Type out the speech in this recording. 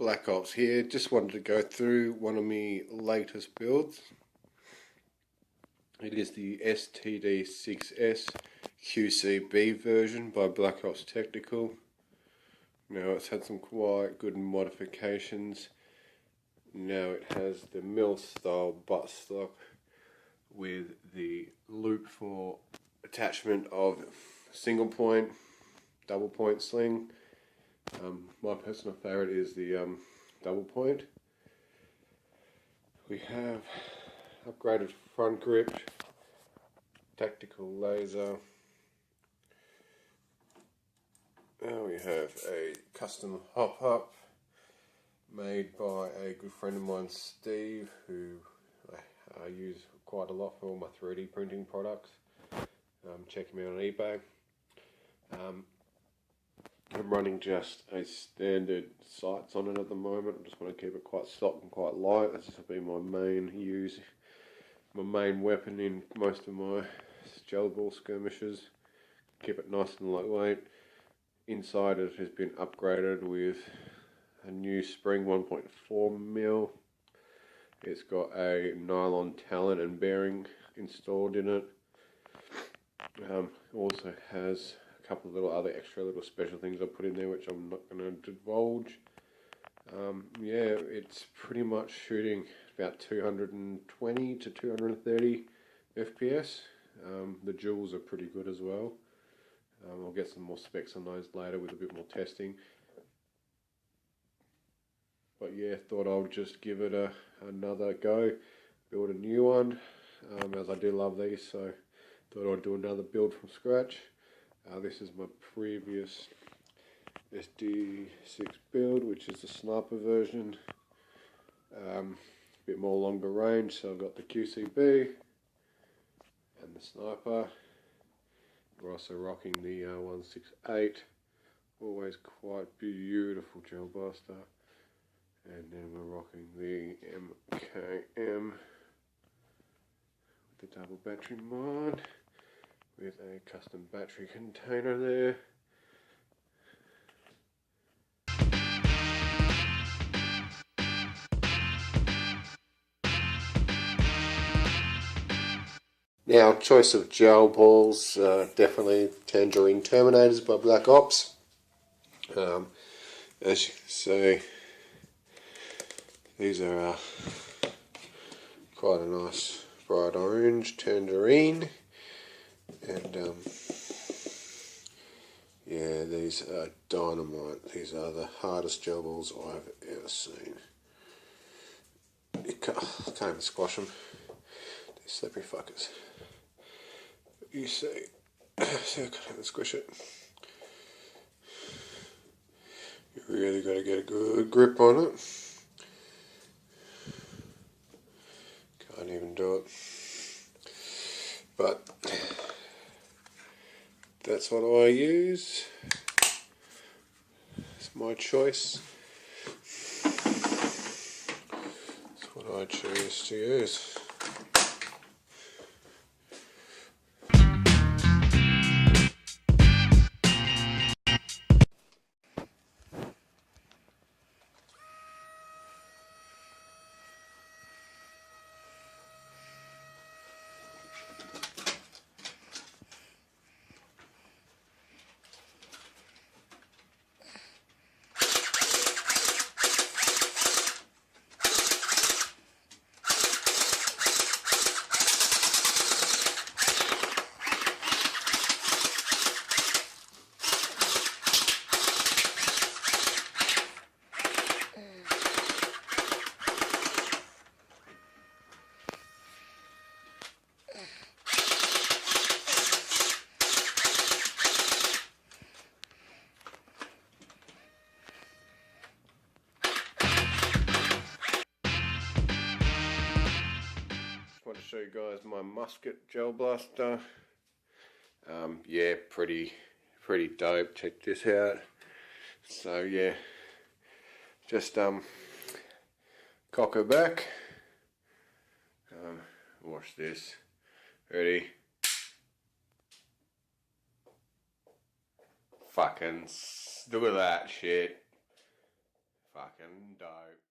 Black Ops here. Just wanted to go through one of my latest builds. It is the STD6S QCB version by Black Ops Technical. Now it's had some quite good modifications. Now it has the MIL style buttstock with the loop for attachment of single point, double point sling. My personal favourite is the double point. We have upgraded front grip, tactical laser. Now we have a custom hop made by a good friend of mine, Steve, who I use quite a lot for all my 3D printing products. Check him out on eBay. I'm running just a standard sights on it at the moment. I just want to keep it quite stock and quite light. That's just been my main weapon in most of my gel ball skirmishes. Keep it nice and lightweight. Inside it has been upgraded with a new spring 1.4 mil. It's got a nylon talon and bearing installed in it. Also has a couple of little other extra little special things I put in there which I'm not going to divulge. Yeah, it's pretty much shooting about 220 to 230 FPS. The joules are pretty good as well. I'll get some more specs on those later with a bit more testing. But yeah, thought I'll just give it another go, build a new one, as I do love these, so thought I'd do another build from scratch. This is my previous SD6 build, which is the sniper version. A bit more longer range, so I've got the QCB and the sniper. We're also rocking the 168, always quite beautiful gel blaster. And then we're rocking the MKM with the double battery mod with a custom battery container there. Now, choice of gel balls, definitely Tangerine Terminators by Black Ops. As you can see, these are quite a nice bright orange tangerine, and yeah, these are dynamite. These are the hardest gel balls I've ever seen. You can't even squash them. These slippery fuckers. But you see I can't even squish it. You really got to get a good grip on it. Can't even do it. But that's what I use. It's my choice. It's what I choose to use. Want to show you guys my musket gel blaster. Yeah, pretty dope. Check this out. So yeah, just cock her back. Watch this. Ready? Fucking look at that shit. fucking dope.